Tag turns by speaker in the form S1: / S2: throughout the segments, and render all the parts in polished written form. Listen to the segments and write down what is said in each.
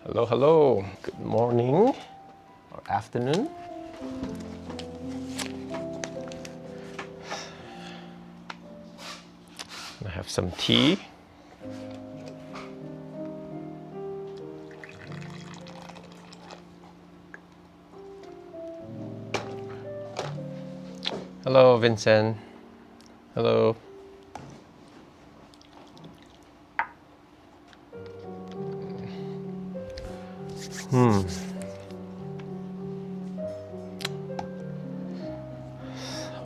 S1: Hello, hello. Good morning or afternoon. I have some tea. Hello, Vincent. Hello.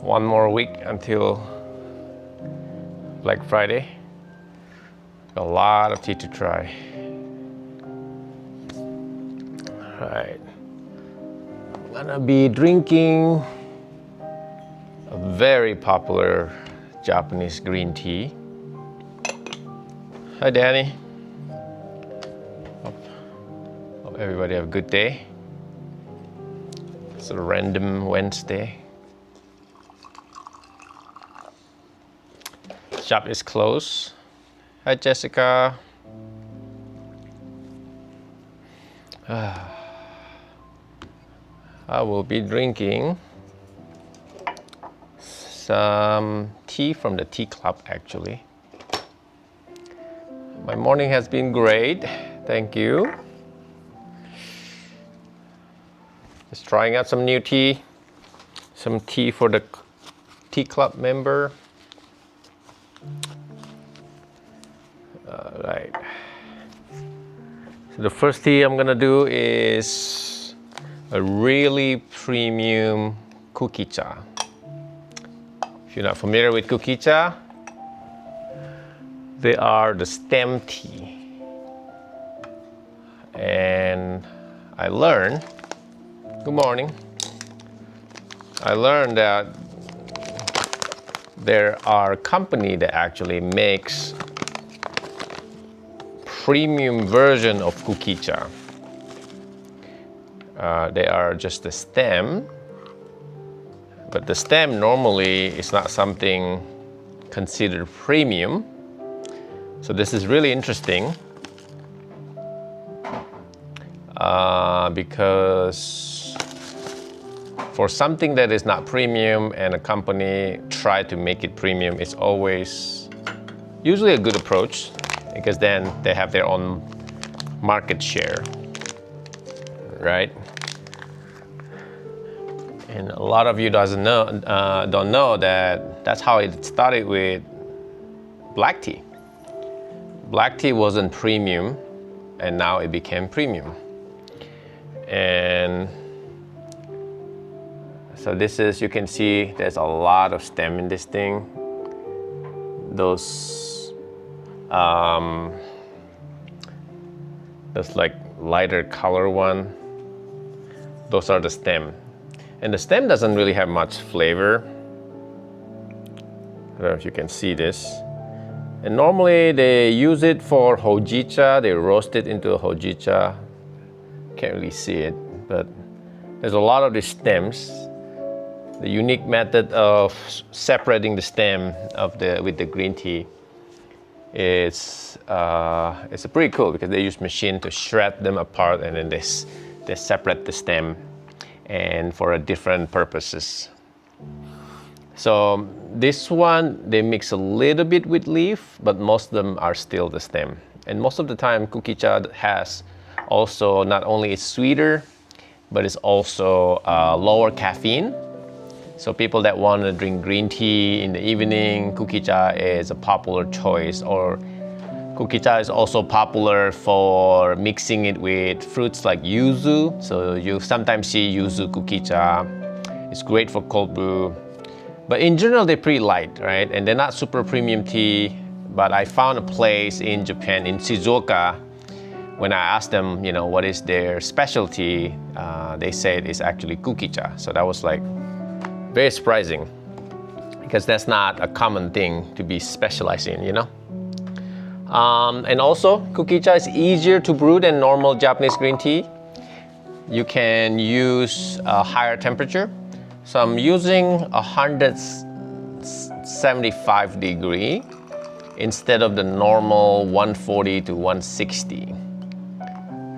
S1: One more week until Black Friday. A lot of tea to try. Alright. I'm gonna be drinking a very popular Japanese green tea. Hi, Danny. Hope everybody have a good day. It's a random Wednesday. Shop is closed. Hi, Jessica. I will be drinking some tea from the tea club, actually. My morning has been great. Thank you. Just trying out some new tea. Some tea for the tea club member. Alright. So the first tea I'm gonna do is a really premium cookie cha. If you're not familiar with cookie cha, they are the stem tea. And I learned, good morning, I learned that there are company that actually makes premium version of cookie cha. They are just the stem, but the stem normally is not something considered premium. So this is really interesting because for something that is not premium and a company try to make it premium, it's always usually a good approach because then they have their own market share, right? And a lot of you don't know that that's how it started with black tea. Black tea wasn't premium, and now it became premium. And so this is, you can see there's a lot of stem in this thing. Those like lighter color one, those are the stem. And the stem doesn't really have much flavor. I don't know if you can see this. And normally they use it for hojicha. They roast it into a hojicha. Can't really see it, but there's a lot of these stems. The unique method of separating the stem with the green tea it's pretty cool because they use machine to shred them apart, and then they separate the stem and for different purposes. So this one they mix a little bit with leaf, but most of them are still the stem. And most of the time cookie cha has also not only it's sweeter, but it's also lower caffeine. So people that want to drink green tea in the evening, cookie cha is a popular choice. Or cookie cha is also popular for mixing it with fruits like yuzu. So you sometimes see yuzu cookie cha. It's great for cold brew. But in general, they're pretty light, right? And they're not super premium tea. But I found a place in Japan, in Shizuoka. When I asked them, what is their specialty, they said it's actually cookie cha. So that was like very surprising because that's not a common thing to be specialized in, And also, cookie cha is easier to brew than normal Japanese green tea. You can use a higher temperature. So I'm using 175 degree instead of the normal 140 to 160,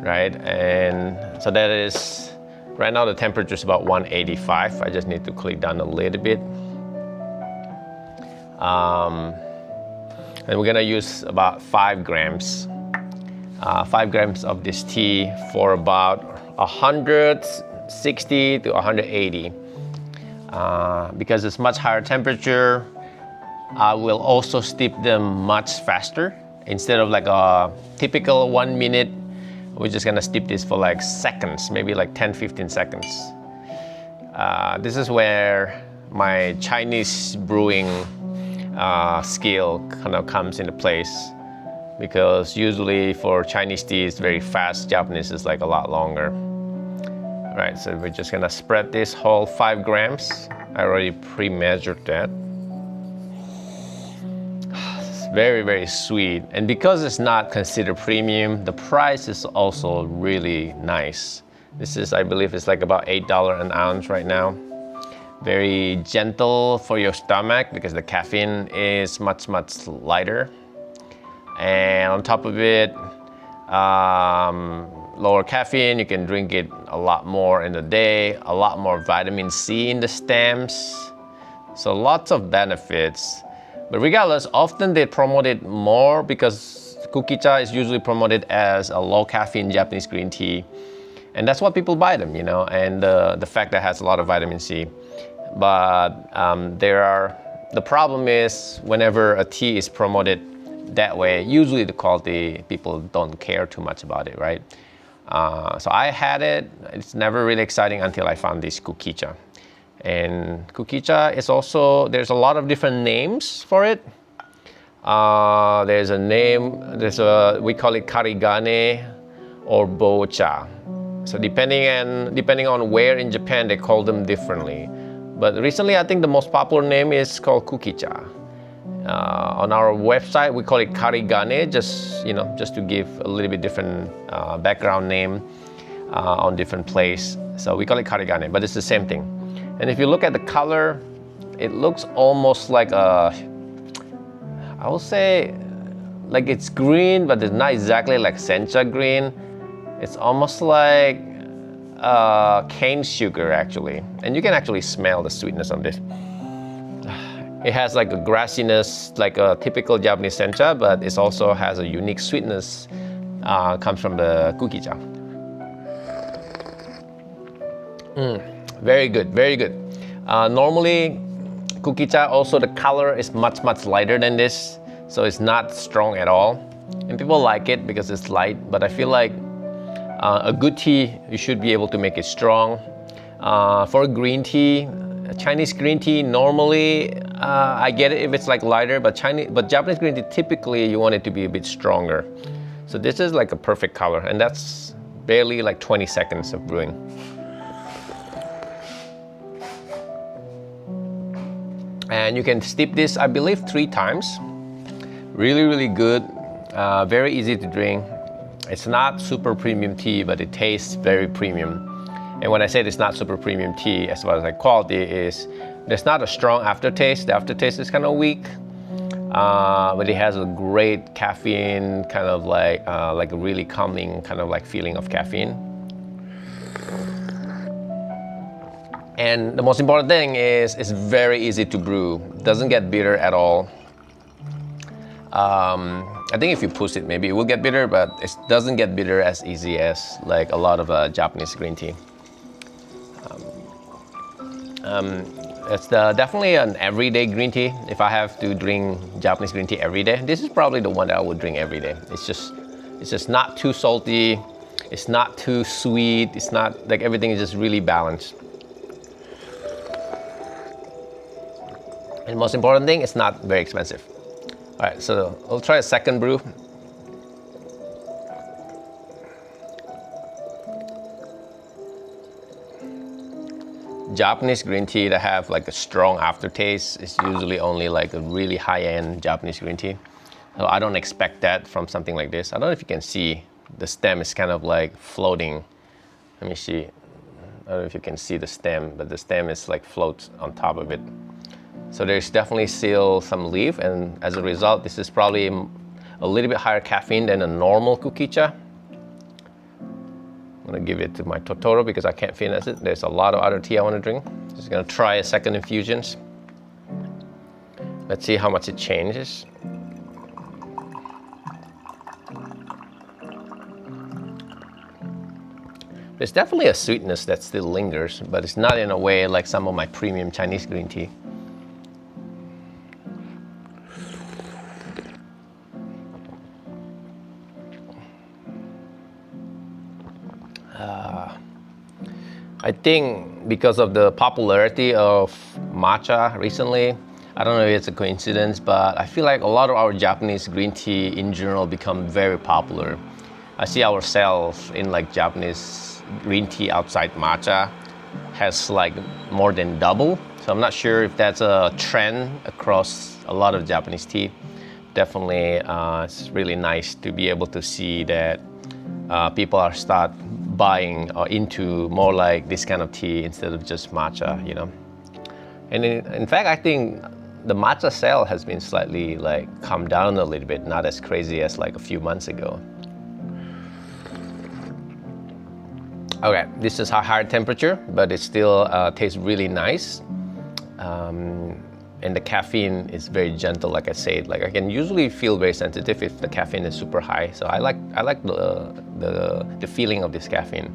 S1: right? And so that is, right now the temperature is about 185. I just need to click down a little bit. And we're gonna use about 5 grams. 5 grams of this tea for about 160 to 180. Because it's much higher temperature, I will also steep them much faster. Instead of like a typical 1 minute, we're just gonna steep this for like seconds, maybe like 10-15 seconds. This is where my Chinese brewing skill kind of comes into place, because usually for Chinese tea it's very fast, Japanese is like a lot longer. All right, so we're just gonna spread this whole 5 grams. I already pre-measured that. It's very, very sweet. And because it's not considered premium, the price is also really nice. This is, I believe it's like about $8 an ounce right now. Very gentle for your stomach because the caffeine is much, much lighter. And on top of it, lower caffeine, you can drink it a lot more in the day, a lot more vitamin C in the stems. So lots of benefits. But regardless, often they promote it more because kukicha is usually promoted as a low caffeine Japanese green tea. And that's what people buy them, you know, and the fact that it has a lot of vitamin C. But the problem is whenever a tea is promoted that way, usually the quality, people don't care too much about it, right? So I had it, it's never really exciting until I found this kukicha. And kukicha is also, there's a lot of different names for it. There's a name, we call it Karigane or bocha. So depending on where in Japan, they call them differently. But recently, I think the most popular name is called kukicha. On our website, we call it Karigane, just to give a little bit different background name on different place. So we call it Karigane, but it's the same thing. And if you look at the color, it looks almost like I will say, like it's green, but it's not exactly like sencha green. It's almost like cane sugar actually. And you can actually smell the sweetness of this. It has like a grassiness, like a typical Japanese sencha, but it also has a unique sweetness, comes from the kukicha. Very good, very good. Normally, kukicha also the color is much, much lighter than this, so it's not strong at all. And people like it because it's light, but I feel like a good tea, you should be able to make it strong. For green tea, Chinese green tea, normally I get it if it's like lighter, but Japanese green tea, typically you want it to be a bit stronger. So this is like a perfect color, and that's barely like 20 seconds of brewing. And you can steep this, I believe, 3 times. Really, really good, very easy to drink. It's not super premium tea, but it tastes very premium. And when I say it's not super premium tea, as far as like quality is, there's not a strong aftertaste. The aftertaste is kind of weak, but it has a great caffeine, kind of like a really calming kind of like feeling of caffeine. And the most important thing is it's very easy to brew. It doesn't get bitter at all. I think if you push it, maybe it will get bitter, but it doesn't get bitter as easy as like a lot of Japanese green tea. It's definitely an everyday green tea. If I have to drink Japanese green tea every day, this is probably the one that I would drink every day. It's just not too salty. It's not too sweet. It's not like, everything is just really balanced. And the most important thing, it's not very expensive. All right, so I'll try a second brew. Japanese green tea that have like a strong aftertaste is usually only like a really high-end Japanese green tea. So I don't expect that from something like this. I don't know if you can see, the stem is kind of like floating. Let me see. I don't know if you can see the stem, but the stem is like floats on top of it. So there's definitely still some leaf, and as a result, this is probably a little bit higher caffeine than a normal kukicha. I'm gonna give it to my Totoro because I can't finish it. There's a lot of other tea I wanna drink. Just gonna try a second infusions. Let's see how much it changes. There's definitely a sweetness that still lingers, but it's not in a way like some of my premium Chinese green tea. I think because of the popularity of matcha recently, I don't know if it's a coincidence, but I feel like a lot of our Japanese green tea in general become very popular. I see our sales in like Japanese green tea outside matcha has like more than double. So I'm not sure if that's a trend across a lot of Japanese tea. Definitely, it's really nice to be able to see that people are start buying into more like this kind of tea instead of just matcha, you know. And in fact, I think the matcha sale has been slightly like calmed down a little bit, not as crazy as like a few months ago. Okay, this is a higher temperature, but it still tastes really nice. And the caffeine is very gentle, like I said. Like I can usually feel very sensitive if the caffeine is super high. So I like the feeling of this caffeine.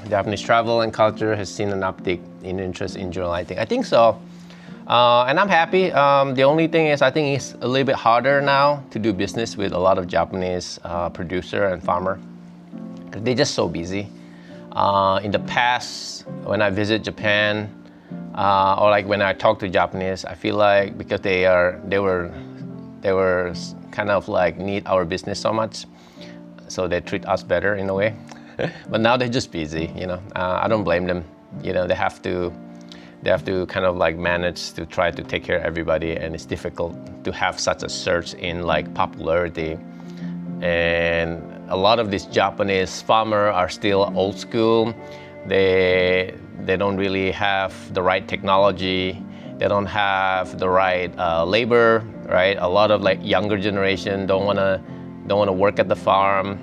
S1: Japanese travel and culture has seen an uptick in interest in general. I think so. And I'm happy. The only thing is I think it's a little bit harder now to do business with a lot of Japanese producer and farmer. They're just so busy. In the past, when I visit Japan, or like when I talk to Japanese, I feel like because they were kind of like need our business so much, so they treat us better in a way. But now they're just busy, you know. I don't blame them. You know, they have to kind of like manage to try to take care of everybody, and it's difficult to have such a surge in like popularity. And a lot of these Japanese farmers are still old school. They don't really have the right technology. They don't have the right labor, right? A lot of like younger generation don't wanna work at the farm,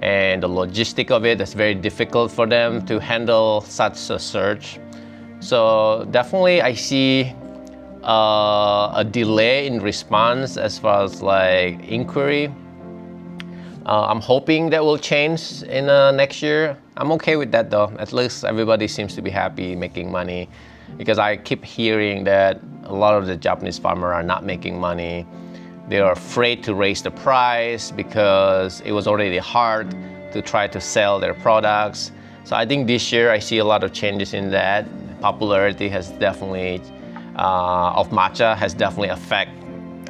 S1: and the logistic of it is very difficult for them to handle such a surge. So definitely I see a delay in response as far as like inquiry. I'm hoping that will change in next year. I'm okay with that though. At least everybody seems to be happy making money, because I keep hearing that a lot of the Japanese farmers are not making money. They are afraid to raise the price because it was already hard to try to sell their products. So I think this year I see a lot of changes in that. Popularity has definitely, of matcha has definitely affected.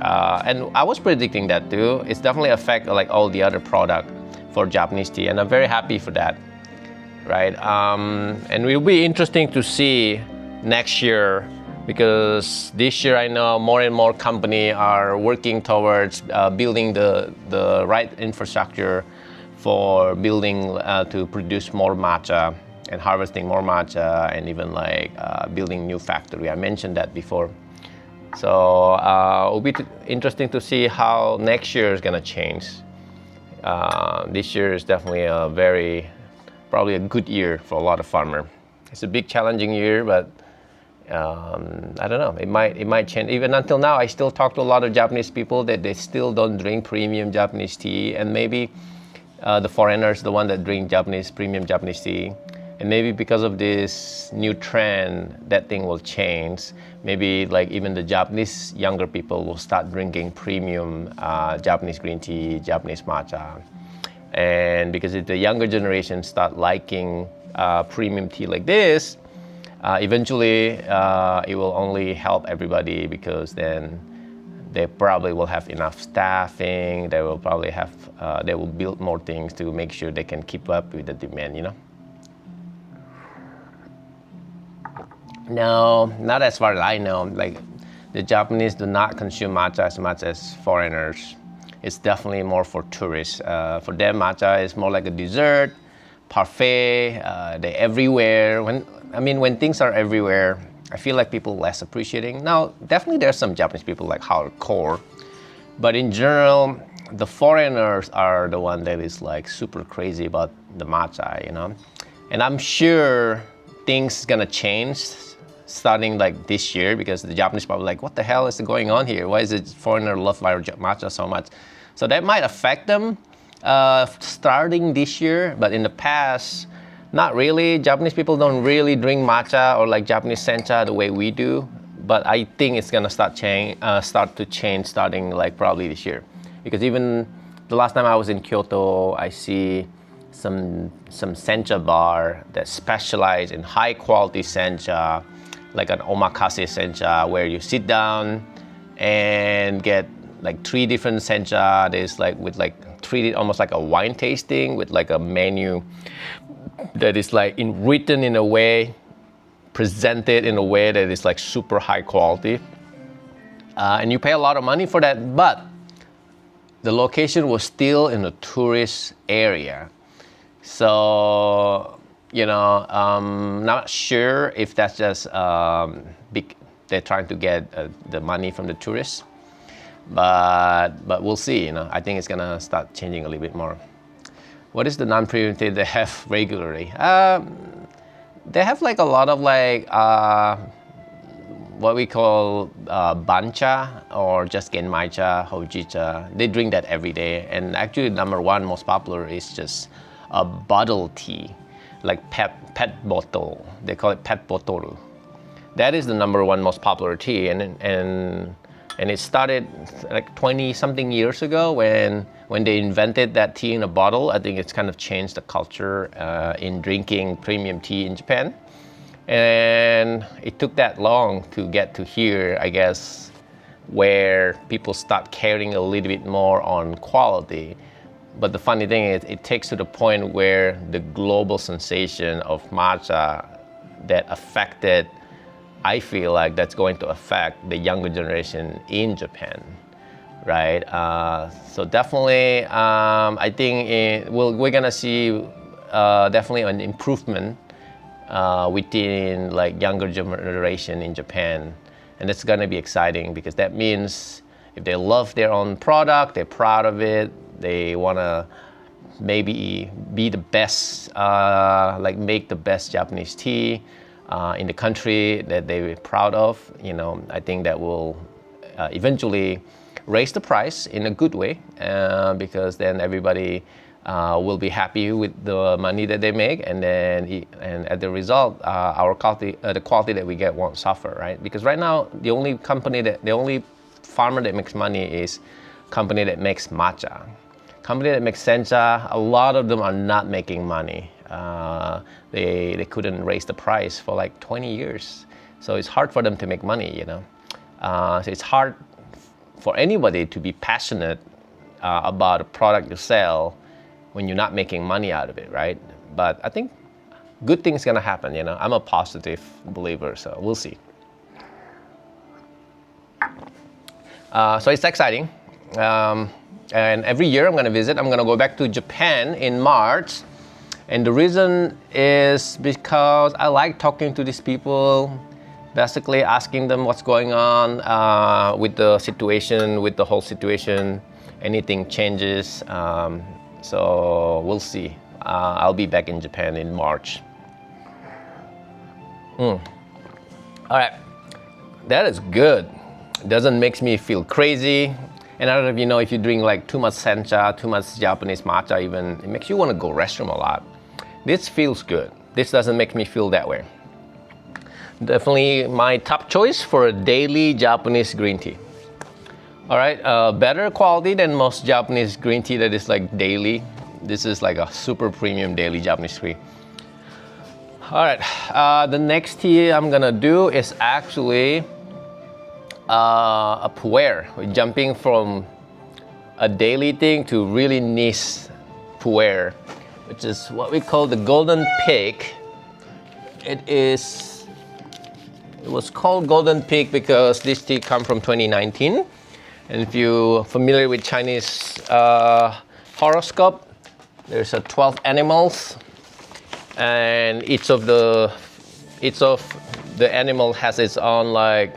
S1: And I was predicting that too. It's definitely affect like all the other product for Japanese tea, and I'm very happy for that, right? And it will be interesting to see next year, because this year I know more and more companies are working towards building the right infrastructure for building to produce more matcha and harvesting more matcha, and even like building new factory. I mentioned that before. So it'll be interesting to see how next year is gonna change. This year is definitely probably a good year for a lot of farmers. It's a big challenging year, but I don't know, it might change. Even until now, I still talk to a lot of Japanese people that they still don't drink premium Japanese tea, and maybe the foreigners, the one that drink premium Japanese tea. And maybe because of this new trend, that thing will change. Maybe like even the Japanese younger people will start drinking premium Japanese green tea, Japanese matcha. And because if the younger generation start liking premium tea like this, eventually it will only help everybody, because then they probably will have enough staffing. They will probably have, they will build more things to make sure they can keep up with the demand, you know? No, not as far as I know. Like, the Japanese do not consume matcha as much as foreigners. It's definitely more for tourists. For them, matcha is more like a dessert, parfait. They're everywhere. When things are everywhere, I feel like people less appreciating. Now, definitely there's some Japanese people like hardcore, but in general, the foreigners are the one that is like super crazy about the matcha, you know. And I'm sure things gonna change starting like this year, because the Japanese probably like, what the hell is going on here? Why is it foreigner love our matcha so much? So that might affect them starting this year, but in the past, not really. Japanese people don't really drink matcha or like Japanese sencha the way we do. But I think it's gonna start to change starting like probably this year, because even the last time I was in Kyoto, I see some sencha bar that specialize in high quality sencha, like an omakase sencha, where you sit down and get like 3 different sencha. There's like with like treated almost like a wine tasting with like a menu that is like written in a way, presented in a way that is like super high quality, and you pay a lot of money for that, but the location was still in a tourist area. So, you know, not sure if that's just they're trying to get the money from the tourists, but we'll see. You know, I think it's gonna start changing a little bit more. What is the non-premium tea they have regularly? They have like a lot of like what we call bancha or just genmaicha, hojicha. They drink that every day, and actually number one most popular is just a bottle tea, like pet bottle. They call it pet botoru. That is the number one most popular tea, and it started like 20 something years ago when they invented that tea in a bottle. I think it's kind of changed the culture in drinking premium tea in Japan. And it took that long to get to here, I guess, where people start caring a little bit more on quality. But the funny thing is, it takes to the point where the global sensation of matcha that affected, I feel like that's going to affect the younger generation in Japan, right? So definitely, I think we're gonna see definitely an improvement within like younger generation in Japan, and it's gonna be exciting, because that means if they love their own product, they're proud of it, they wanna maybe be the best, like make the best Japanese tea in the country that they're proud of. You know, I think that will eventually raise the price in a good way, because then everybody will be happy with the money that they make, and then as the result, our quality, the quality that we get won't suffer, right? Because right now, the only farmer that makes money is company that makes matcha. Company that makes sencha, a lot of them are not making money. They couldn't raise the price for like 20 years. So it's hard for them to make money, you know. So it's hard for anybody to be passionate about a product you sell when you're not making money out of it, right? But I think good things gonna happen, you know. I'm a positive believer, so we'll see. So it's exciting. And every year I'm gonna visit. I'm gonna go back to Japan in March. And the reason is because I like talking to these people, basically asking them what's going on with the situation, with the whole situation, anything changes. So we'll see. I'll be back in Japan in March. All right, that is good. Doesn't make me feel crazy. And I don't know if you know, if you drink like too much sencha, too much Japanese matcha even, it makes you want to go restroom a lot. This feels good. This doesn't make me feel that way. Definitely my top choice for a daily Japanese green tea. All right, better quality than most Japanese green tea that is like daily. This is like a super premium daily Japanese tea. All right, the next tea I'm gonna do is actually a pu'er. We're jumping from a daily thing to really niche pu'er, which is what we call the golden pig. It was called golden pig because this tea come from 2019. And if you're familiar with Chinese horoscope, there's 12 animals, and each of the animal has its own like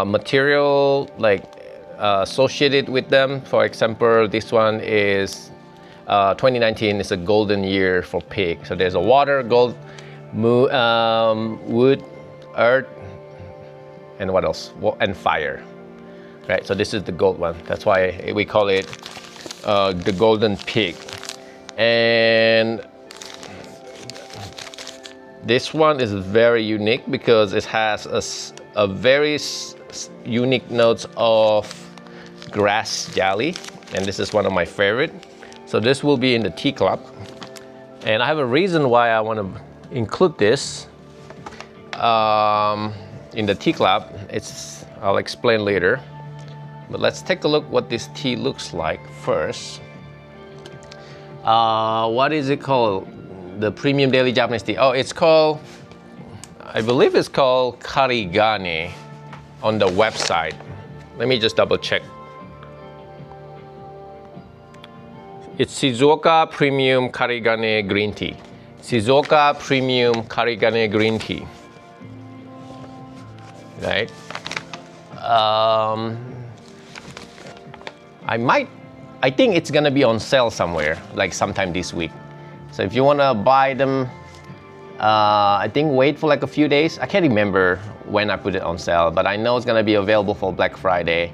S1: material, like associated with them. For example, this one is 2019 is a golden year for pig. So there's a water, gold, wood, earth, and what else? And fire. Right. So this is the gold one. That's why we call it the golden pig. And this one is very unique because it has a very unique notes of grass jelly, and this is one of my favorite. So this will be in the tea club, and I have a reason why I want to include this in the tea club. I'll explain later, but let's take a look what this tea looks like first. What is it called? The premium daily Japanese tea. Oh, it's called, I believe it's called Karigane on the website. Let me just double check. It's Shizuoka Premium Karigane Green Tea. Shizuoka Premium Karigane Green Tea. Right? I think it's gonna be on sale somewhere, like sometime this week. So if you wanna buy them, I think wait for like a few days. I can't remember when I put it on sale, but I know it's gonna be available for Black Friday,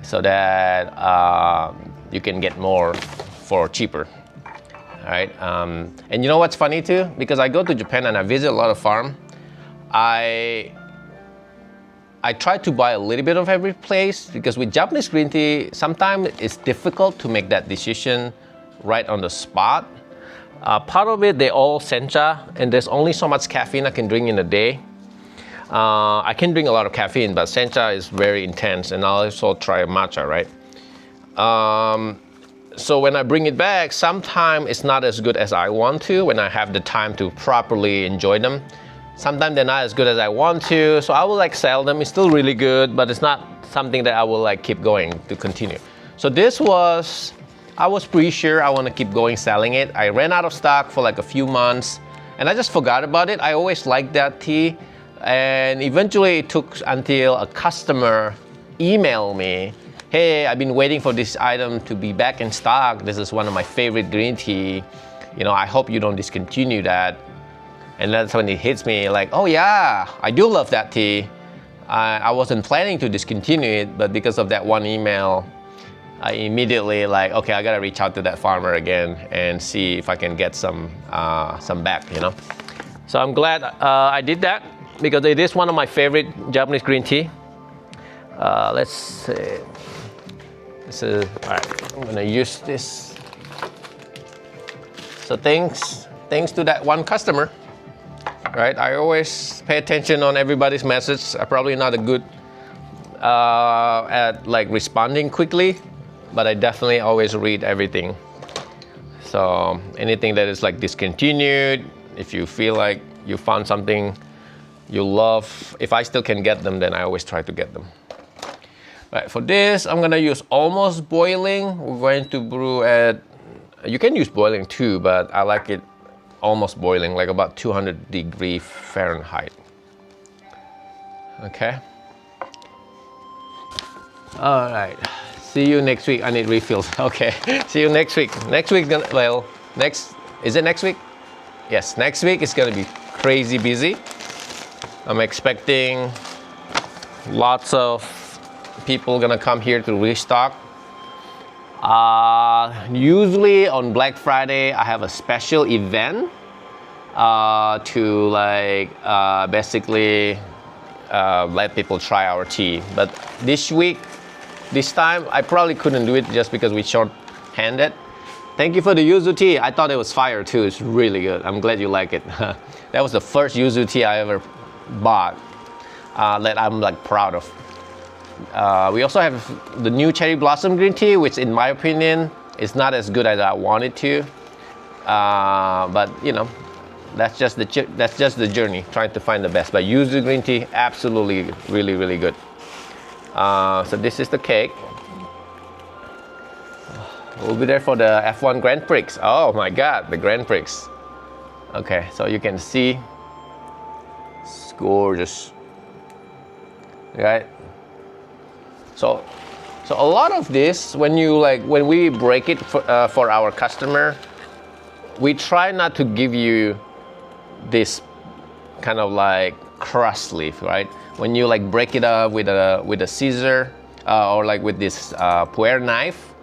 S1: so that you can get more for cheaper. All right, and you know what's funny too? Because I go to Japan and I visit a lot of farm, I try to buy a little bit of every place, because with Japanese green tea, sometimes it's difficult to make that decision right on the spot. Part of it, they all sencha, and there's only so much caffeine I can drink in a day. I can drink a lot of caffeine, but sencha is very intense, and I'll also try matcha, right? So when I bring it back, sometimes it's not as good as I want to when I have the time to properly enjoy them. Sometimes they're not as good as I want to, so I will like sell them. It's still really good, but it's not something that I will like keep going to continue. So this was, I was pretty sure I want to keep going selling it. I ran out of stock for like a few months, and I just forgot about it. I always liked that tea, and eventually it took until a customer emailed me, hey, I've been waiting for this item to be back in stock. This is one of my favorite green tea. You know, I hope you don't discontinue that. And that's when it hits me like, oh yeah, I do love that tea. I wasn't planning to discontinue it, but because of that one email, I immediately like, okay, I gotta reach out to that farmer again and see if I can get some back, you know. So I'm glad I did that, because it is one of my favorite Japanese green tea. Let's see. All right, I'm gonna use this. So thanks to that one customer, right? I always pay attention on everybody's message. I'm probably not a good at like responding quickly, but I definitely always read everything. So anything that is like discontinued, if you feel like you found something you love, if I still can get them, then I always try to get them. Right, for this, I'm gonna use almost boiling. We're going to brew at, you can use boiling too, but I like it almost boiling, like about 200 degrees Fahrenheit. Okay. All right. See you next week. I need refills. Okay. See you next week. Next week, is it next week? Yes, next week is gonna be crazy busy. I'm expecting lots of people gonna come here to restock. Usually on Black Friday, I have a special event to like basically let people try our tea. But this time, I probably couldn't do it just because we're short-handed. Thank you for the yuzu tea. I thought it was fire too. It's really good. I'm glad you like it. That was the first yuzu tea I ever bought that I'm like proud of. We also have the new cherry blossom green tea, which in my opinion is not as good as I wanted to. But you know, that's just the journey, trying to find the best. But yuzu green tea, absolutely, really, really good. So this is the cake. We'll be there for the F1 Grand Prix. Oh my God, the Grand Prix. Okay, so you can see, it's gorgeous, right? So So a lot of this, when we break it for our customer, we try not to give you this kind of like crust leaf, right? When you like break it up with a scissor or like with this Puerh knife,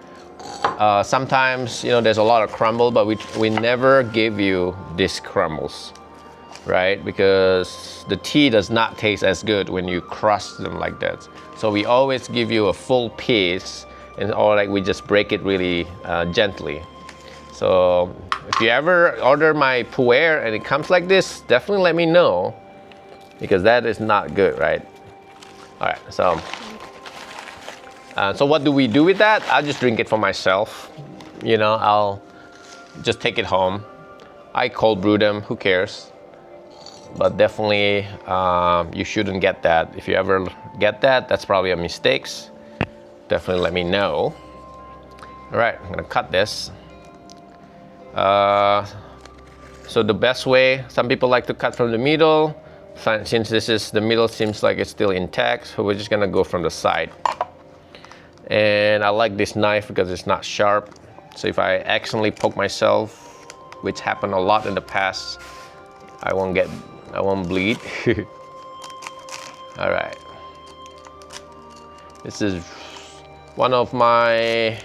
S1: sometimes there's a lot of crumble, but we never give you these crumbles, right? Because the tea does not taste as good when you crush them like that. So we always give you a full piece, or like we just break it really gently. So if you ever order my Puerh and it comes like this, definitely let me know, because that is not good, right? All right, so what do we do with that? I'll just drink it for myself. I'll just take it home. I cold brew them, who cares? But definitely you shouldn't get that. If you ever get that, that's probably a mistake. Definitely let me know. All right, I'm gonna cut this. So the best way, some people like to cut from the middle. Since the middle seems like it's still intact, so we're just gonna go from the side. And I like this knife because it's not sharp. So if I accidentally poke myself, which happened a lot in the past, I won't bleed. All right. This is one of my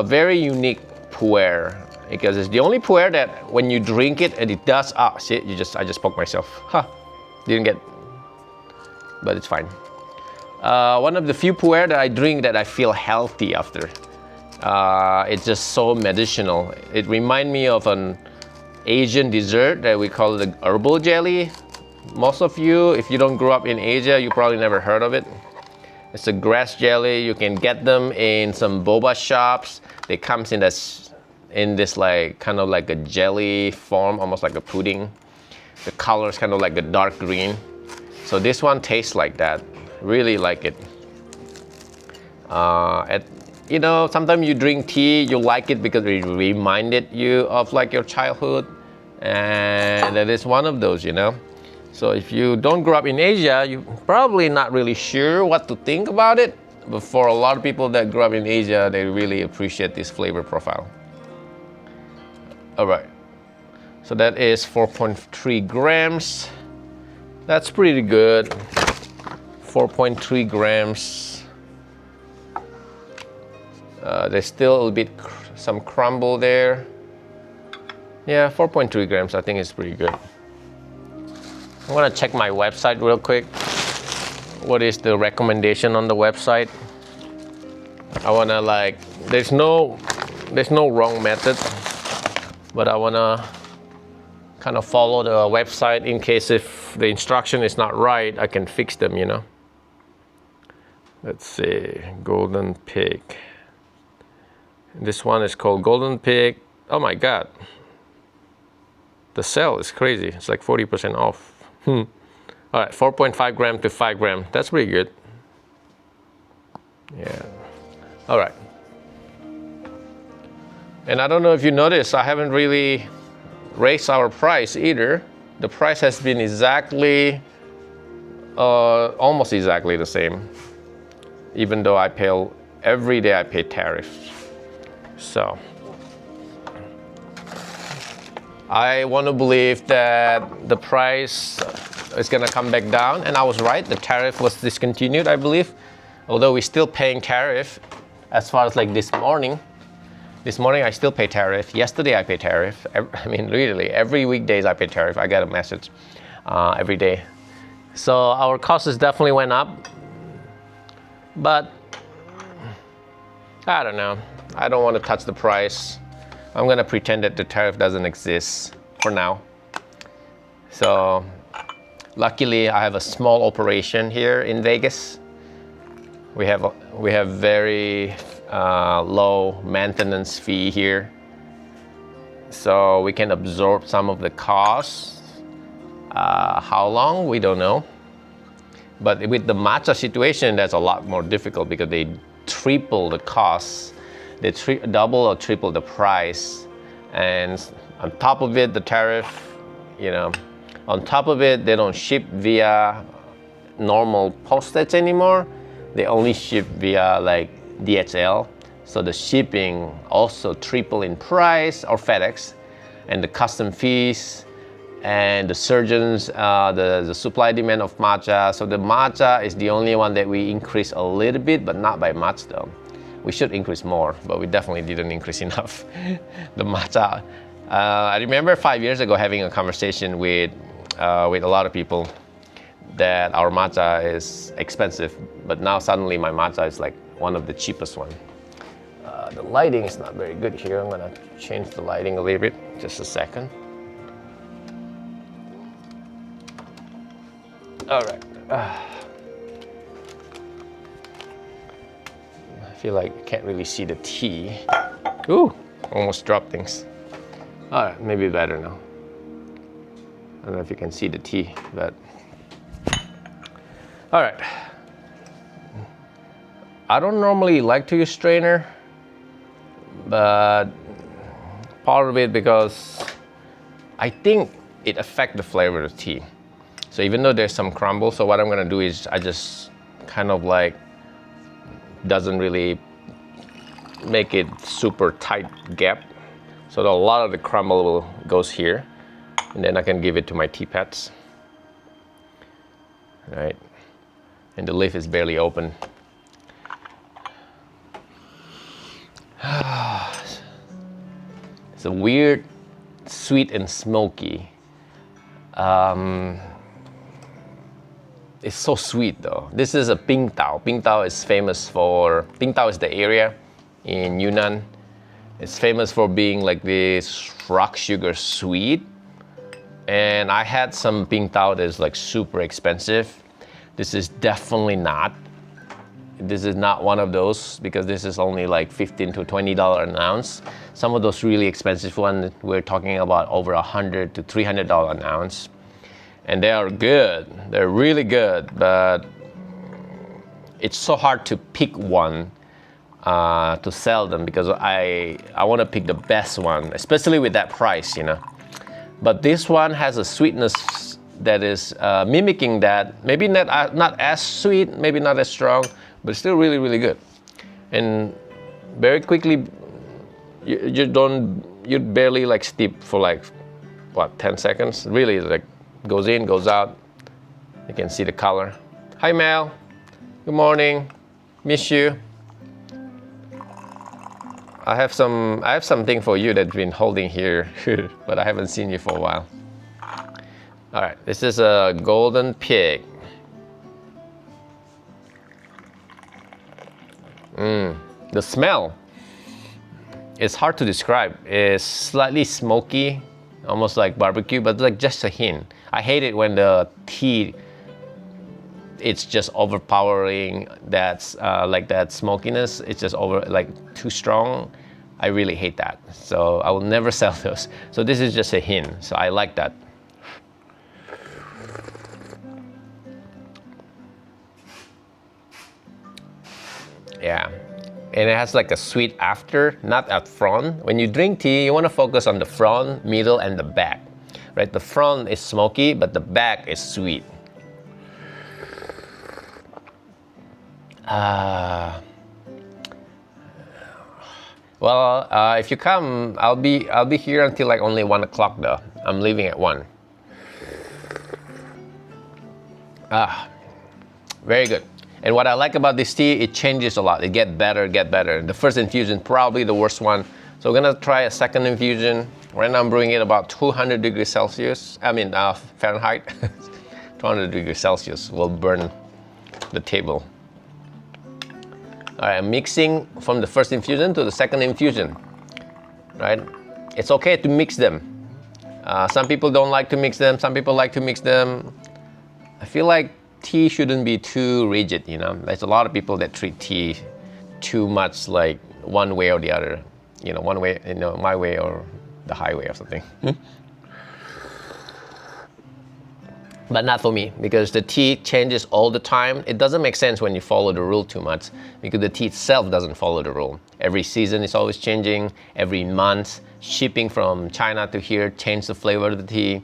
S1: very unique Puerh, because it's the only Puerh that when you drink it and it does, shit, I just poked myself. Didn't get, but it's fine. One of the few Puerh that I drink that I feel healthy after. It's just so medicinal. It reminds me of an Asian dessert that we call the herbal jelly. Most of you, if you don't grow up in Asia, you probably never heard of it. It's a grass jelly. You can get them in some boba shops. They comes in this like kind of like a jelly form, almost like a pudding. The color is kind of like a dark green. So this one tastes like that. Really like it. Sometimes you drink tea, you like it because it reminded you of like your childhood, and that is one of those, So if you don't grow up in Asia, you're probably not really sure what to think about it. But for a lot of people that grew up in Asia, they really appreciate this flavor profile. All right, so that is 4.3 grams. That's pretty good. 4.3 grams. There's still a little bit some crumble there. Yeah, 4.3 grams, I think it's pretty good. I'm gonna check my website real quick. What is the recommendation on the website? I wanna there's no wrong method, but I wanna kind of follow the website in case if the instruction is not right, I can fix them, Let's see, Golden Pig. This one is called Golden Pig. Oh my God. The sale is crazy. It's like 40% off. All right, 4.5 gram to 5 gram. That's pretty good. Yeah. All right. And I don't know if you noticed, I haven't really raised our price either. The price has been almost exactly the same. Even though every day I pay tariffs. So I want to believe that the price is going to come back down, and I was right. The tariff was discontinued, I believe, although we're still paying tariff as far as like this morning. This morning I still pay tariff. Yesterday I pay tariff. Literally every weekdays I pay tariff. I get a message every day. So our costs definitely went up, but I don't know. I don't want to touch the price. I'm gonna pretend that the tariff doesn't exist for now. So luckily I have a small operation here in Vegas. We have very low maintenance fee here, so we can absorb some of the costs. How long, we don't know. But with the matcha situation, that's a lot more difficult because they triple the costs. They double or triple the price, and on top of it, the tariff, on top of it, they don't ship via normal postage anymore. they only ship via like DHL. So the shipping also triple in price, or FedEx, and the custom fees, and the surgeons, the supply demand of matcha. So the matcha is the only one that we increase a little bit, but not by much though. We should increase more, but we definitely didn't increase enough. The matcha. I remember 5 years ago having a conversation with a lot of people that our matcha is expensive, but now suddenly my matcha is like one of the cheapest one. The lighting is not very good here. I'm gonna change the lighting a little bit, just a second. All right. I feel like I can't really see the tea. Ooh, almost dropped things. All right, maybe better now. I don't know if you can see the tea, but all right. I don't normally like to use strainer, but part of it because I think it affects the flavor of the tea. So even though there's some crumble, so what I'm gonna do is I just kind of like doesn't really make it super tight gap. So that a lot of the crumble goes here, and then I can give it to my tea pads. Right, and the lid is barely open. It's a weird, sweet and smoky. It's so sweet though. This is a Bingdao. Bingdao is famous for, Bingdao is the area in Yunnan. It's famous for being like this rock sugar sweet. And I had some Bingdao that is like super expensive. This is definitely not. This is not one of those, because this is only like $15 to $20 an ounce. Some of those really expensive ones, we're talking about over $100 to $300 an ounce. And they are good, they're really good, but it's so hard to pick one to sell them, because I want to pick the best one, especially with that price, you know. But this one has a sweetness that is mimicking that, maybe not as sweet, maybe not as strong, but still really, really good. And very quickly, you barely like steep for like, what, 10 seconds? Really, like, goes in, goes out. You can see the color. Hi Mel, good morning, miss you. I have something for you that's been holding here, but I haven't seen you for a while. All right, this is a golden pig. The smell, it's hard to describe. It's slightly smoky, almost like barbecue, but like just a hint. I hate it when the tea, it's just overpowering. That's like that smokiness. It's just too strong. I really hate that. So I will never sell those. So this is just a hint. So I like that. Yeah. And it has like a sweet after, not at front. When you drink tea, you want to focus on the front, middle, and the back. Right? The front is smoky, but the back is sweet. Well, if you come, I'll be here until like only 1 o'clock though. I'm leaving at 1. Very good. And what I like about this tea, it changes a lot. It gets better. The first infusion, probably the worst one. So we're gonna try a second infusion. Right now I'm brewing it about 200 degrees Celsius. Fahrenheit. 200 degrees Celsius will burn the table. All right, I'm mixing from the first infusion to the second infusion, right? It's okay to mix them. Some people don't like to mix them. Some people like to mix them. I feel like tea shouldn't be too rigid, you know. There's a lot of people that treat tea too much like one way or the other. You know, one way, you know, my way or the highway or something. But not for me, because the tea changes all the time. It doesn't make sense when you follow the rule too much, because the tea itself doesn't follow the rule. Every season is always changing. Every month, shipping from China to here change the flavor of the tea.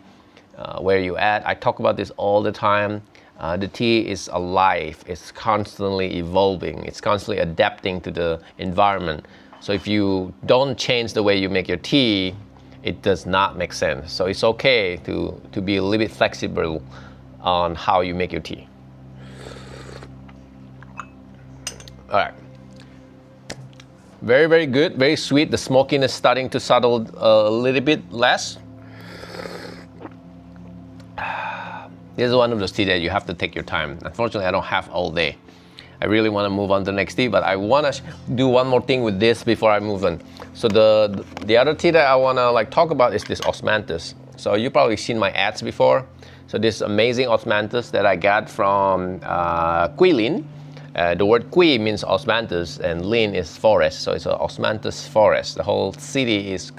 S1: Where you at? I talk about this all the time. The tea is alive. It's constantly evolving. It's constantly adapting to the environment. So if you don't change the way you make your tea, it does not make sense. So it's okay to be a little bit flexible on how you make your tea. All right. Very, very good, very sweet. The smokiness starting to settle a little bit less. This is one of those tea that you have to take your time. Unfortunately, I don't have all day. I really want to move on to the next tea, but I want to do one more thing with this before I move on. So the other tea that I want to talk about is this Osmanthus. So you've probably seen my ads before. So this amazing Osmanthus that I got from Guilin. The word Gui means Osmanthus and Lin is forest, so it's an Osmanthus forest. The whole city is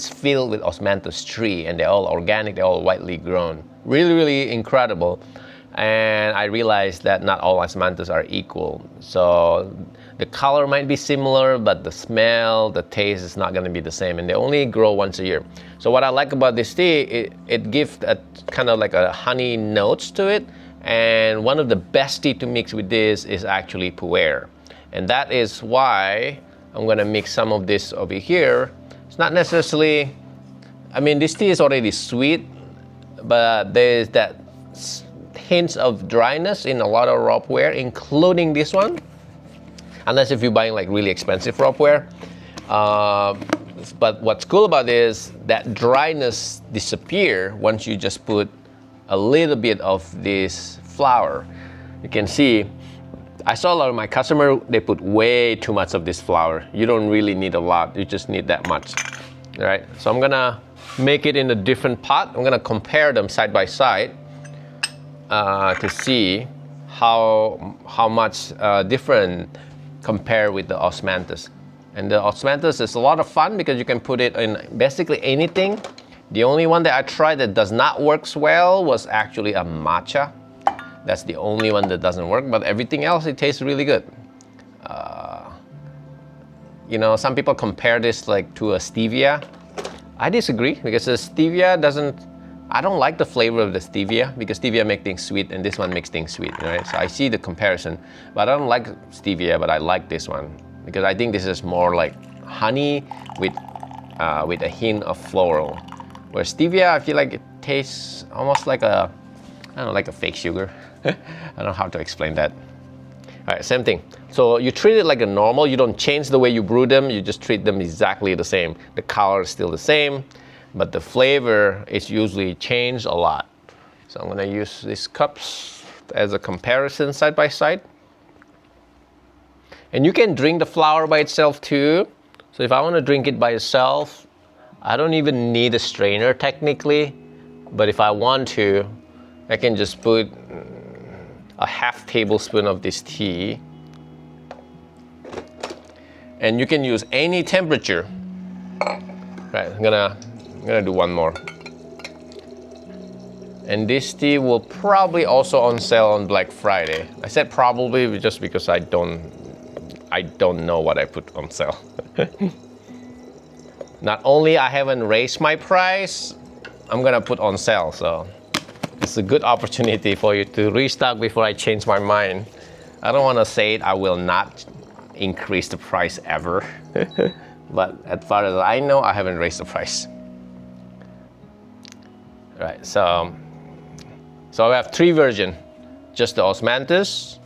S1: filled with Osmanthus tree, and they're all organic, they're all widely grown. Really, really incredible. And I realized that not all Osmanthus are equal. So the color might be similar, but the smell, the taste is not going to be the same, and they only grow once a year. So what I like about this tea, it gives a kind of like a honey notes to it. And one of the best tea to mix with this is actually Puerh. And that is why I'm gonna mix some of this over here. It's not necessarily, I mean, this tea is already sweet, but there's that hints of dryness in a lot of raw Puerh, including this one. Unless if you're buying really expensive raw Puerh. But what's cool about this, that dryness disappears once you just put a little bit of this flour. You can see, I saw a lot of my customers, they put way too much of this flour. You don't really need a lot, you just need that much. All right, so I'm gonna make it in a different pot. I'm gonna compare them side by side to see how much different compare with the Osmanthus. And the Osmanthus is a lot of fun because you can put it in basically anything. The only one that I tried that does not work well was actually a matcha. That's the only one that doesn't work, but everything else, it tastes really good. You know, some people compare this to a stevia. I disagree because the stevia I don't like the flavor of the stevia because stevia makes things sweet and this one makes things sweet, right? So I see the comparison, but I don't like stevia, but I like this one because I think this is more like honey with a hint of floral. Where stevia, I feel like it tastes almost like I don't know, like a fake sugar. I don't know how to explain that. All right, same thing. So you treat it like a normal, you don't change the way you brew them, you just treat them exactly the same. The color is still the same, but the flavor is usually changed a lot. So I'm gonna use these cups as a comparison side by side. And you can drink the flour by itself too. So if I wanna drink it by itself, I don't even need a strainer technically, but if I want to, I can just put a half tablespoon of this tea. And you can use any temperature. Right, I'm gonna do one more. And this tea will probably also on sale on Black Friday. I said probably just because I don't know what I put on sale. Not only I haven't raised my price, I'm gonna put on sale, so it's a good opportunity for you to restock before I change my mind. I don't wanna say it, I will not increase the price ever. But as far as I know, I haven't raised the price. Right, so I have three versions. Just the Osmanthus,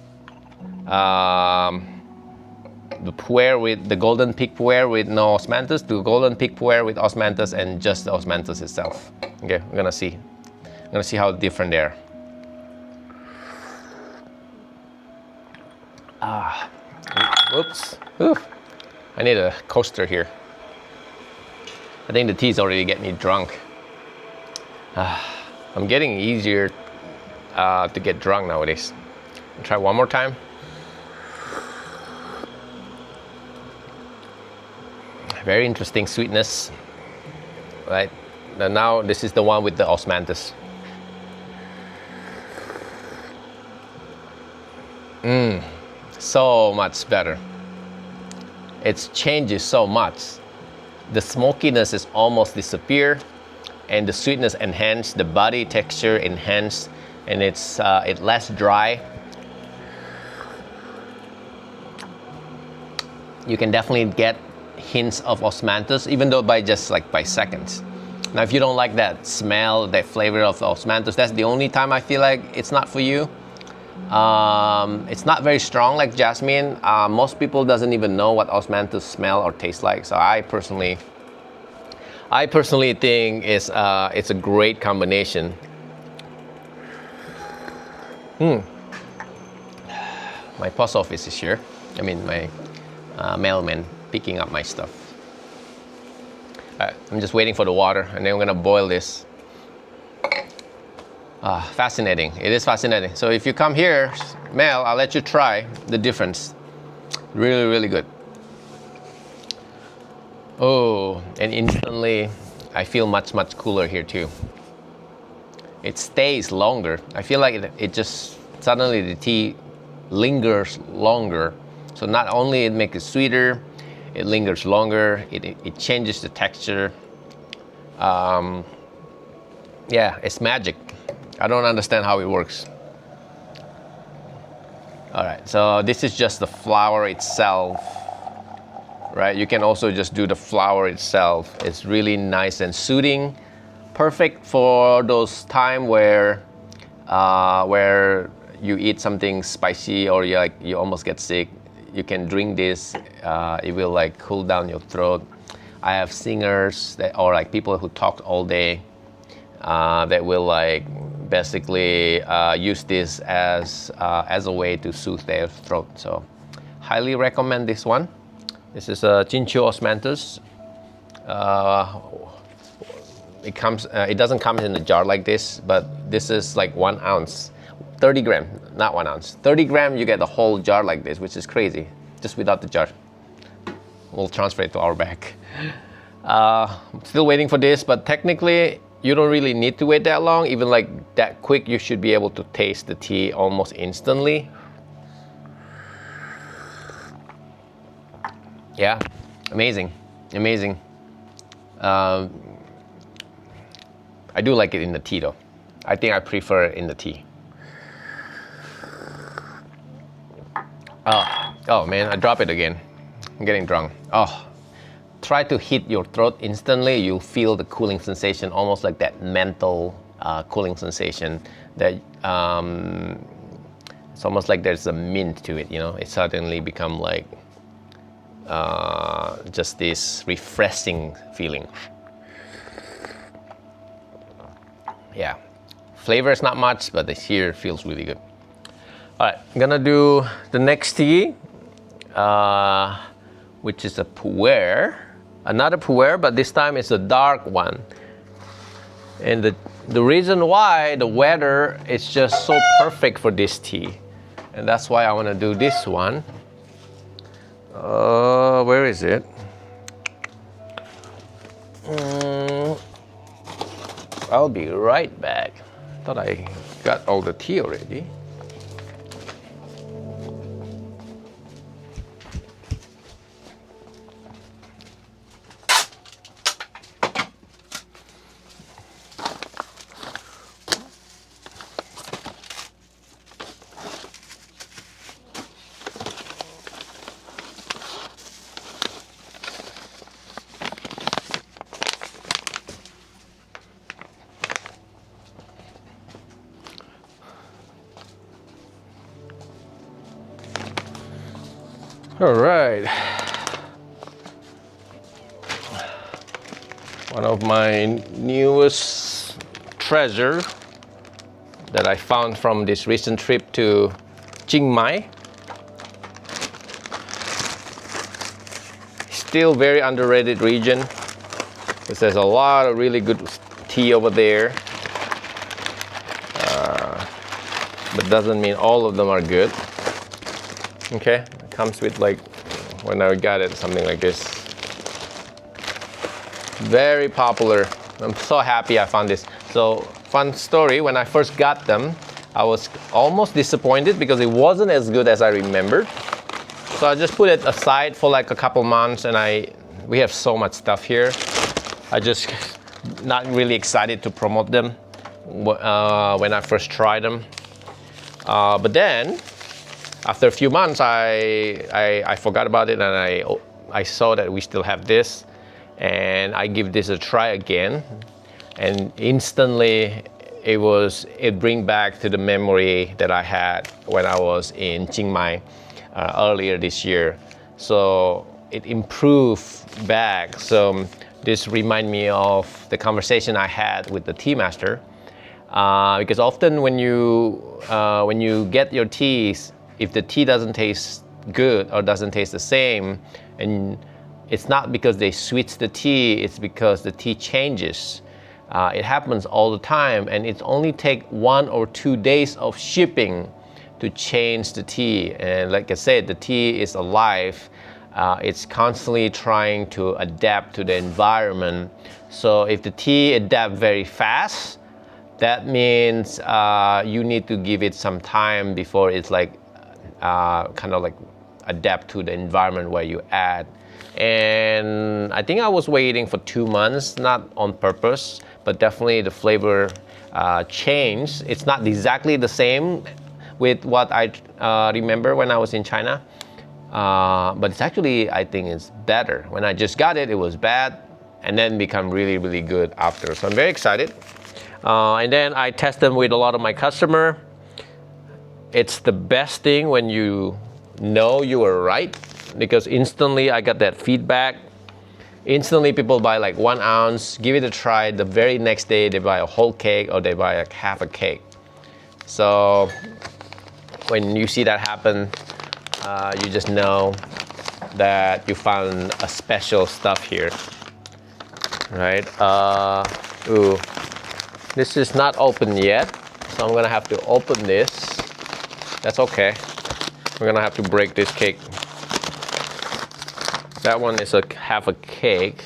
S1: the Puerh with the golden peak Puerh with no Osmanthus, the golden peak Puerh with Osmanthus, and just the Osmanthus itself. Okay, we're gonna see. I'm gonna see how different they are. Whoops. Ooh. I need a coaster here. I think the tea's already getting me drunk. I'm getting easier to get drunk nowadays. I'll try one more time. Very interesting sweetness, right? And now this is the one with the Osmanthus. So much better. It changes so much. The smokiness is almost disappear, and the sweetness enhanced, the body texture enhanced, and it's less dry. You can definitely get hints of Osmanthus, even though by seconds. Now, if you don't like that smell, that flavor of Osmanthus, that's the only time I feel like it's not for you. It's not very strong like jasmine. Most people doesn't even know what Osmanthus smell or taste like. So I personally think it's a great combination. My post office is here. I mean, my mailman picking up my stuff. I'm just waiting for the water, and then I'm gonna boil this. Fascinating. It is fascinating. So if you come here, Mel, I'll let you try the difference. Really, really good. Oh, and instantly, I feel much, much cooler here too. It stays longer. I feel like it just, suddenly the tea lingers longer. So not only it makes it sweeter, it lingers longer, it changes the texture. Yeah, it's magic. I don't understand how it works. All right, so this is just the flower itself, right? You can also just do the flower itself. It's really nice and soothing, perfect for those time where you eat something spicy or you almost get sick. You can drink this. It will like cool down your throat. I have singers or like people who talk all day that will like basically use this as a way to soothe their throat. So highly recommend this one. This is a Jinqiu Osmanthus. It doesn't come in a jar like this, but this is like 1 ounce. 30 gram, not 1 ounce. 30 gram, you get the whole jar like this, which is crazy, just without the jar. We'll transfer it to our bag. Still waiting for this, but technically, you don't really need to wait that long. Even like that quick, you should be able to taste the tea almost instantly. Yeah, amazing, amazing. I do like it in the tea though. I think I prefer it in the tea. Oh man, I dropped it again. I'm getting drunk. Try to hit your throat instantly. You'll feel the cooling sensation, almost like that mental cooling sensation. That it's almost like there's a mint to it. You know, it suddenly become like just this refreshing feeling. Yeah, flavor is not much, but the here feels really good. All right, I'm gonna do the next tea, which is a Puerh, another Puerh, but this time it's a dark one. And the reason why the weather is just so perfect for this tea, and that's why I wanna do this one. Where is it? I'll be right back. Thought I got all the tea already. All right. One of my newest treasure that I found from this recent trip to Jingmai. Still very underrated region. Because there's a lot of really good tea over there. But doesn't mean all of them are good. Okay. Comes with like, when I got it, something like this. Very popular. I'm so happy I found this. So fun story, when I first got them, I was almost disappointed because it wasn't as good as I remembered. So I just put it aside for like a couple months, and we have so much stuff here. I just not really excited to promote them. when I first tried them. But then, after a few months, I forgot about it, and I saw that we still have this, and I give this a try again, and instantly it bring back to the memory that I had when I was in Jingmai earlier this year. So it improved back. So this remind me of the conversation I had with the tea master, because often when you get your teas, if the tea doesn't taste good or doesn't taste the same, and it's not because they switch the tea, it's because the tea changes. It happens all the time, and it only take 1 or 2 days of shipping to change the tea. And like I said, the tea is alive. It's constantly trying to adapt to the environment. So if the tea adapts very fast, that means you need to give it some time before it's like kind of like adapt to the environment where you add. And I think I was waiting for 2 months, not on purpose, but definitely the flavor changed. It's not exactly the same with what I remember when I was in China, but it's actually, I think it's better. When I just got it, it was bad, and then become really, really good after. So I'm very excited. And then I test them with a lot of my customer. It's the best thing when you know you were right, because instantly I got that feedback. Instantly people buy like 1 ounce, give it a try. The very next day they buy a whole cake or they buy like half a cake. So when you see that happen, you just know that you found a special stuff here, right? Ooh, this is not open yet, so I'm gonna have to open this. That's okay. We're gonna have to break this cake. That one is half a cake.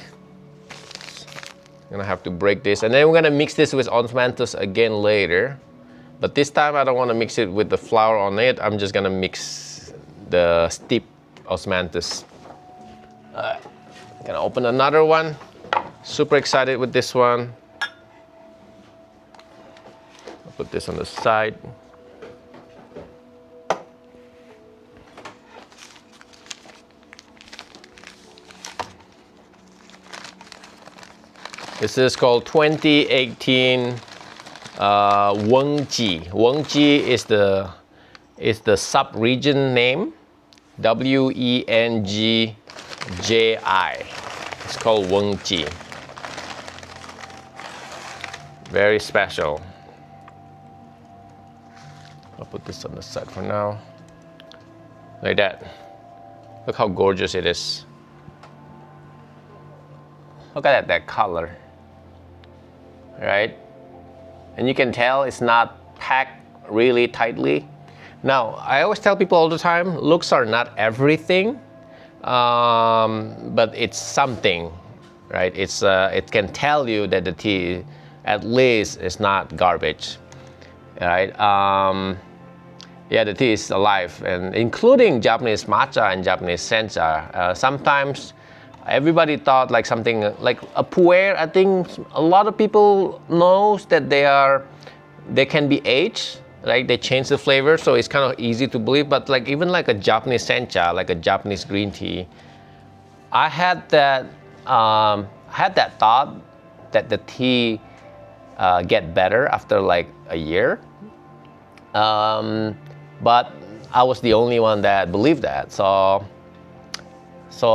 S1: I'm gonna have to break this, and then we're gonna mix this with Osmanthus again later. But this time I don't want to mix it with the flour on it. I'm just gonna mix the steep Osmanthus. Gonna open another one. Super excited with this one. I'll put this on the side. This is called 2018 Wengji. Wengji is the sub-region name. Wengji. It's called Wengji. Very special. I'll put this on the side for now. Like that. Look how gorgeous it is. Look at that color. Right? And you can tell it's not packed really tightly. Now, I always tell people all the time, looks are not everything, but it's something, right? It can tell you that the tea, at least, is not garbage, right? Yeah, the tea is alive, and including Japanese matcha and Japanese sencha. Sometimes everybody thought like something like a pu'er. I think a lot of people knows that they can be aged, right? They change the flavor, so it's kind of easy to believe. But like even like a Japanese sencha, like a Japanese green tea, I had that thought that the tea get better after like a year, but I was the only one that believed that. So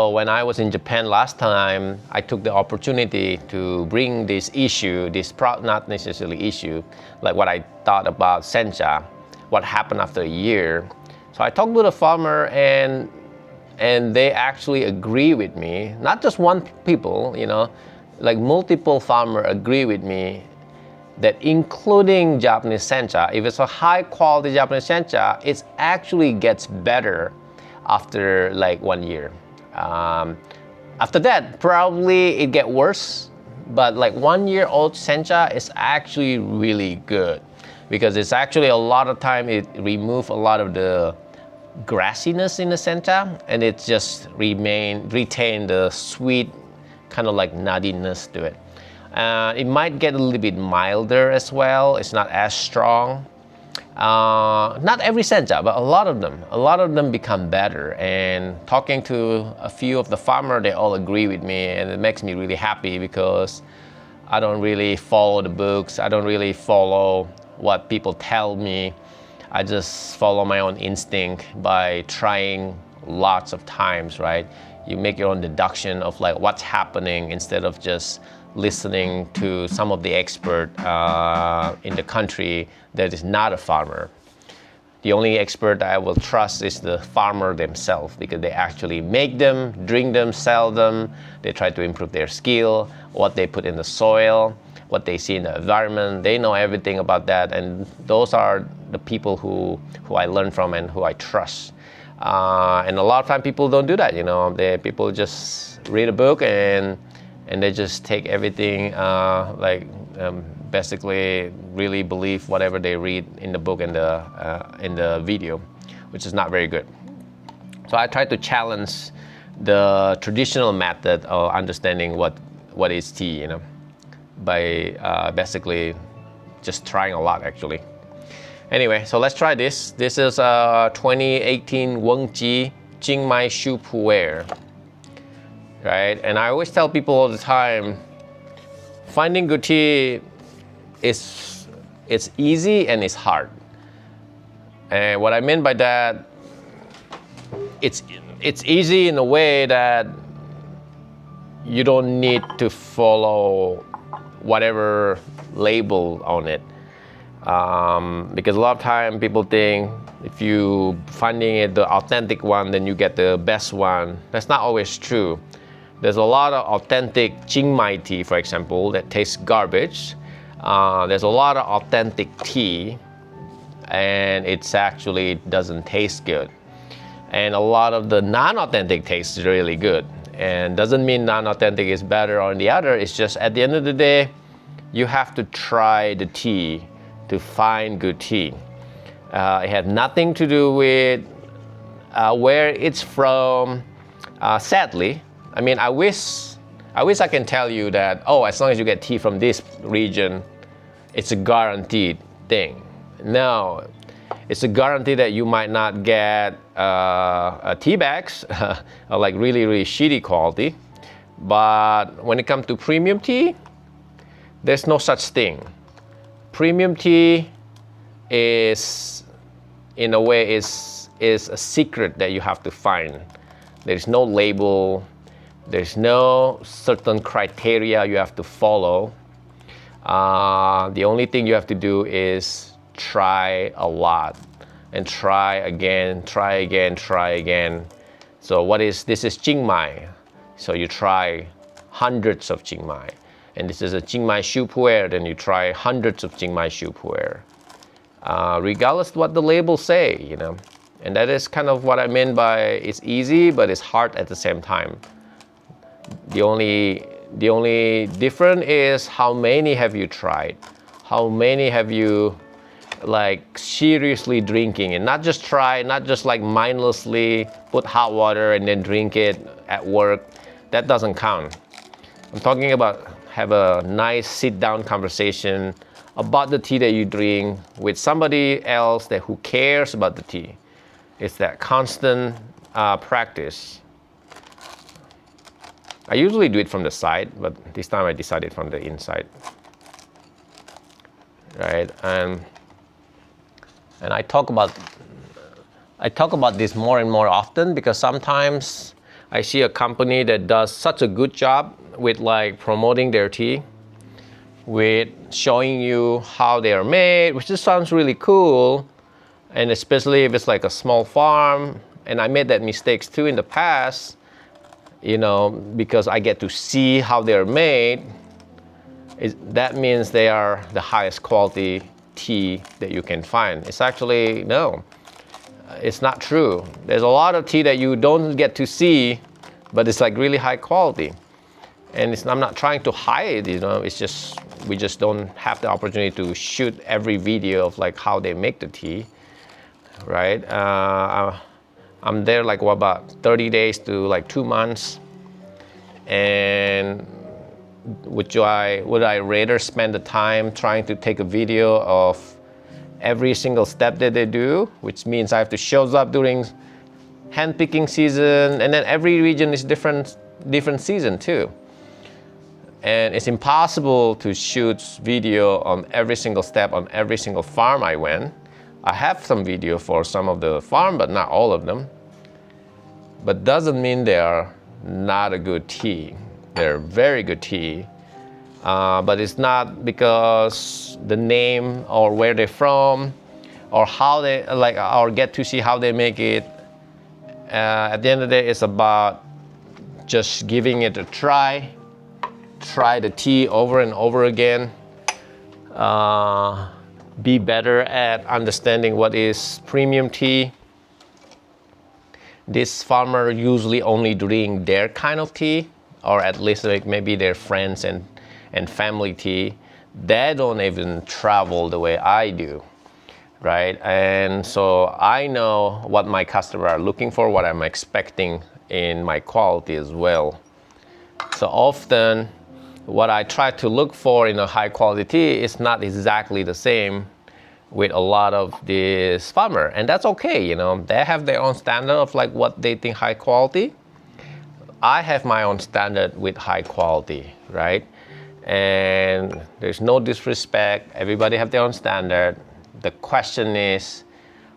S1: when I was in Japan last time, I took the opportunity to bring this issue, not necessarily issue, like what I thought about sencha, what happened after a year. So I talked to the farmer, and they actually agree with me. Not just one people, like multiple farmers agree with me that including Japanese sencha, if it's a high quality Japanese sencha, it actually gets better after like 1 year. After that, probably it get worse, but like 1-year-old sencha is actually really good, because it's actually a lot of time it remove a lot of the grassiness in the sencha, and it just retain the sweet kind of like nuttiness to it. It might get a little bit milder as well. It's not as strong. Not every senja, but a lot of them become better. And talking to a few of the farmers, they all agree with me, and it makes me really happy because I don't really follow the books. I don't really follow what people tell me. I just follow my own instinct by trying lots of times, right? You make your own deduction of like what's happening instead of just listening to some of the expert in the country that is not a farmer. The only expert I will trust is the farmer themselves, because they actually make them, drink them, sell them. They try to improve their skill, what they put in the soil, what they see in the environment. They know everything about that, and those are the people who I learn from and who I trust. And a lot of times people don't do that, you know. People just read a book and they just take everything basically really believe whatever they read in the book and in the video, which is not very good. So I try to challenge the traditional method of understanding what is tea, you know, by basically just trying a lot actually. Anyway, so let's try this. This is 2018 Wengji Jingmai Shou Puerh, right? And I always tell people all the time, finding good tea it's easy and it's hard. And what I mean by that, it's easy in a way that you don't need to follow whatever label on it. Because a lot of time people think if you finding it the authentic one, then you get the best one. That's not always true. There's a lot of authentic Jingmai tea, for example, that tastes garbage. There's a lot of authentic tea and it's actually doesn't taste good. And a lot of the non-authentic tastes really good. And doesn't mean non-authentic is better on the other. It's just at the end of the day, you have to try the tea to find good tea. It has nothing to do with where it's from, sadly. I mean, I wish I can tell you that, oh, as long as you get tea from this region, it's a guaranteed thing. No, it's a guarantee that you might not get tea bags, like really, really shitty quality. But when it comes to premium tea, there's no such thing. Premium tea is, in a way, is a secret that you have to find. There's no label. There's no certain criteria you have to follow. The only thing you have to do is try a lot and try again, try again, try again. So this is Jingmai. So you try hundreds of Jingmai. And this is a Jingmai Shou Puerh, then you try hundreds of Jingmai Shou Puerh. Regardless of what the labels say, you know. And that is kind of what I mean by it's easy, but it's hard at the same time. The only difference is how many have you tried? How many have you like seriously drinking, and not just try, not just like mindlessly put hot water and then drink it at work. That doesn't count. I'm talking about have a nice sit-down conversation about the tea that you drink with somebody else who cares about the tea. It's that constant practice. I usually do it from the side, but this time I decided from the inside. Right, and I talk about this more and more often because sometimes I see a company that does such a good job with like promoting their tea, with showing you how they are made, which just sounds really cool. And especially if it's like a small farm, and I made that mistakes too in the past, you know, because I get to see how they're made. That means they are the highest quality tea that you can find. It's actually, no, it's not true. There's a lot of tea that you don't get to see, but it's like really high quality. And I'm not trying to hide, you know, it's just, we just don't have the opportunity to shoot every video of like how they make the tea, right? I'm there like about 30 days to like 2 months. And would I rather spend the time trying to take a video of every single step that they do, which means I have to show up during hand picking season, and then every region is different season too. And it's impossible to shoot video on every single step on every single farm I went. I have some video for some of the farm, but not all of them. But doesn't mean they are not a good tea. They're very good tea, but it's not because the name or where they're from or how they or get to see how they make it. At the end of the day, it's about just giving it a try the tea over and over again, be better at understanding what is premium tea. This farmer usually only drink their kind of tea, or at least like maybe their friends and family tea. They don't even travel the way I do, right? And so I know what my customers are looking for, what I'm expecting in my quality as well. So often what I try to look for in a high quality tea is not exactly the same with a lot of this farmer, and that's okay. They have their own standard of like what they think high quality. I have my own standard with high quality, right? And there's no disrespect. Everybody have their own standard. The question is,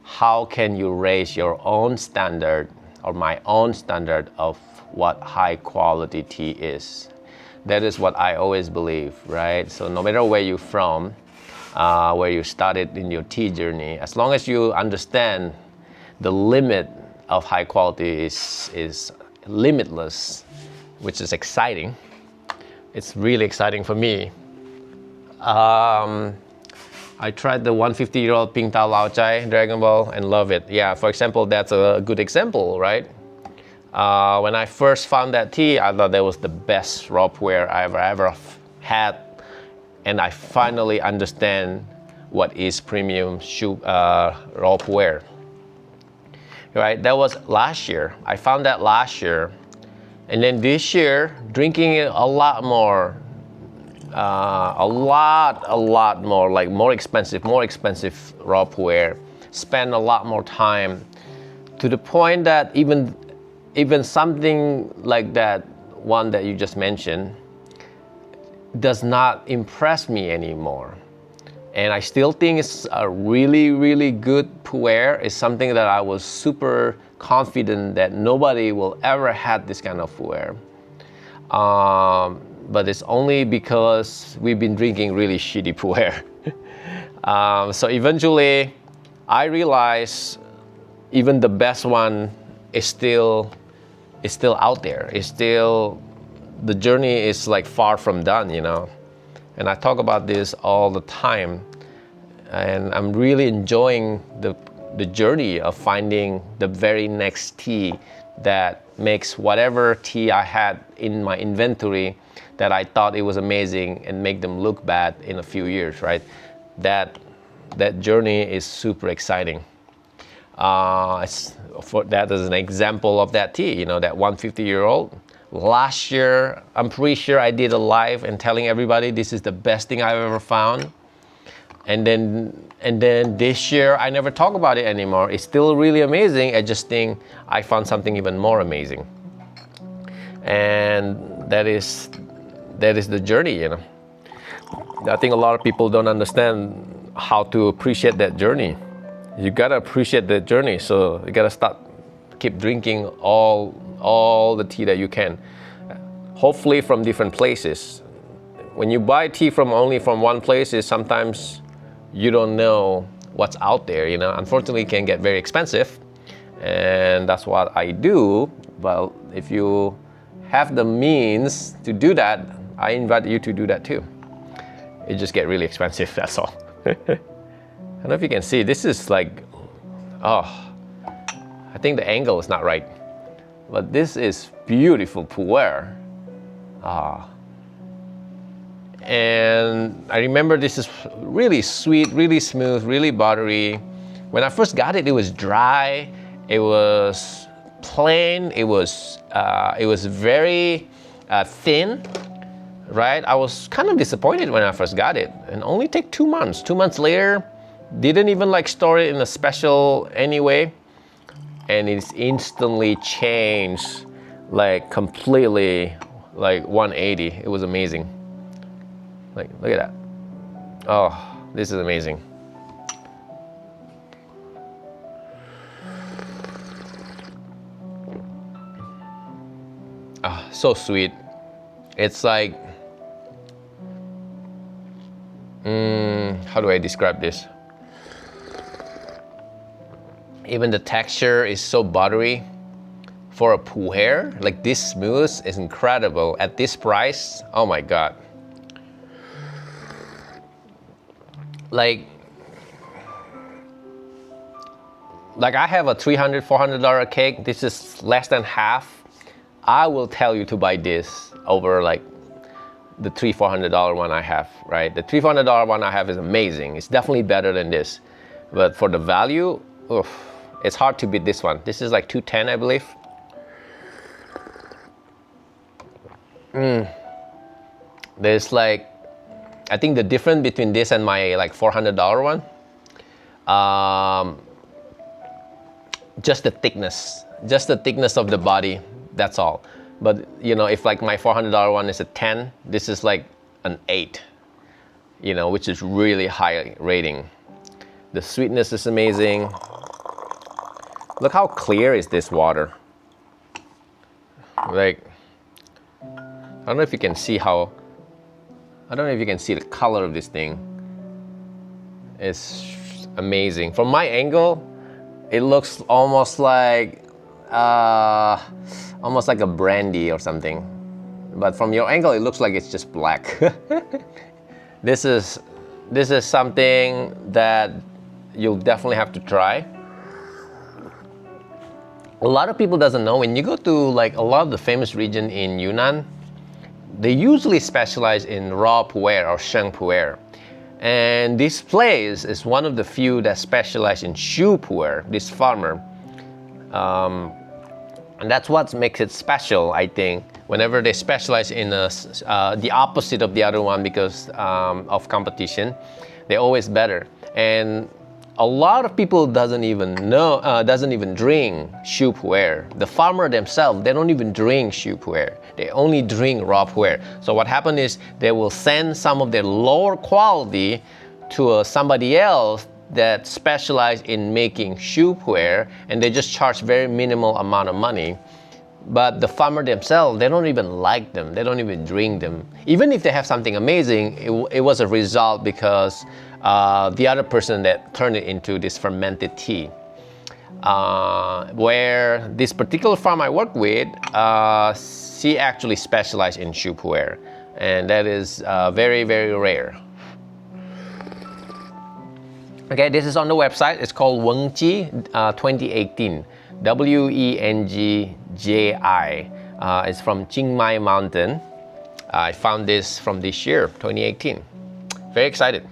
S1: how can you raise your own standard or my own standard of what high quality tea is? That is what I always believe, right? So no matter where you're from, where you started in your tea journey, as long as you understand the limit of high quality is limitless, which is exciting. It's really exciting for me. I tried the 150-year-old Bingdao Lao Chai Dragon Ball and love it. Yeah, for example, that's a good example, right? When I first found that tea, I thought that was the best raw pu'er I've ever had, and I finally understand what is premium raw pu'er. Right, that was last year. I found that last year, and then this year, drinking it a lot more, a lot more, like more expensive raw pu'er. Spend a lot more time, to the point that even something like that one that you just mentioned does not impress me anymore. And I still think it's a really, really good pu'er. It's something that I was super confident that nobody will ever had this kind of pu'er. But it's only because we've been drinking really shitty pu'er. So eventually, I realized even the best one is still out there. The journey is like far from done, And I talk about this all the time, and I'm really enjoying the journey of finding the very next tea that makes whatever tea I had in my inventory that I thought it was amazing and make them look bad in a few years, right? That journey is super exciting. That is an example of that tea, that 150-year-old. Last year, I'm pretty sure I did a live and telling everybody this is the best thing I've ever found. And then this year, I never talk about it anymore. It's still really amazing. I just think I found something even more amazing. And that is the journey, I think a lot of people don't understand how to appreciate that journey. You gotta appreciate that journey. So you gotta keep drinking all the tea that you can. Hopefully from different places. When you buy tea only from one place, sometimes you don't know what's out there, Unfortunately, it can get very expensive, and that's what I do. But if you have the means to do that, I invite you to do that too. It just get really expensive, that's all. I don't know if you can see, this is like, I think the angle is not right. But this is beautiful pu'er. And I remember this is really sweet, really smooth, really buttery. When I first got it, it was dry, it was plain, it was very thin, right? I was kind of disappointed when I first got it, and only take 2 months. 2 months later, didn't even like store it in a special anyway, and it's instantly changed, like completely, like 180. It was amazing. Like, look at that. Oh, this is amazing. Ah, so sweet. It's like, how do I describe this? Even the texture is so buttery. For a Puerh, like this smooth is incredible. At this price, oh my God. Like I have a $300, $400 cake. This is less than half. I will tell you to buy this over like the $300, $400 one I have, right? The $300, $400 one I have is amazing. It's definitely better than this. But for the value, oof, it's hard to beat this one. This is like $210, I believe. There's like, I think the difference between this and my like $400 one, just the thickness of the body, that's all. But you know, if like my $400 one is a 10, this is like an 8, you know, which is really high rating. The sweetness is amazing. Look how clear is this water. Like, I don't know if you can see how, I don't know if you can see the color of this thing. It's amazing. From my angle, it looks almost like a brandy or something. But from your angle, it looks like it's just black. This is something that you'll definitely have to try. A lot of people doesn't know, when you go to like a lot of the famous region in Yunnan, they usually specialize in raw pu'er or sheng pu'er. And this place is one of the few that specialize in Shou pu'er, this farmer. And that's what makes it special, I think. Whenever they specialize in the opposite of the other one because of competition, they're always better. And a lot of people doesn't even drink Shou pu'er. The farmer themselves, they don't even drink Shou pu'er. They only drink raw pu'er. So what happens is they will send some of their lower quality to somebody else that specialize in making Shou pu'er, and they just charge very minimal amount of money. But the farmer themselves, they don't even like them. They don't even drink them. Even if they have something amazing, it was a result because the other person that turned it into this fermented tea. Where this particular farm I work with, she actually specialized in Shou pu'er, and that is very, very rare. Okay, this is on the website. It's called Wengji 2018. Wengji. It's from Jingmai mountain. I found this from this year, 2018. Very excited.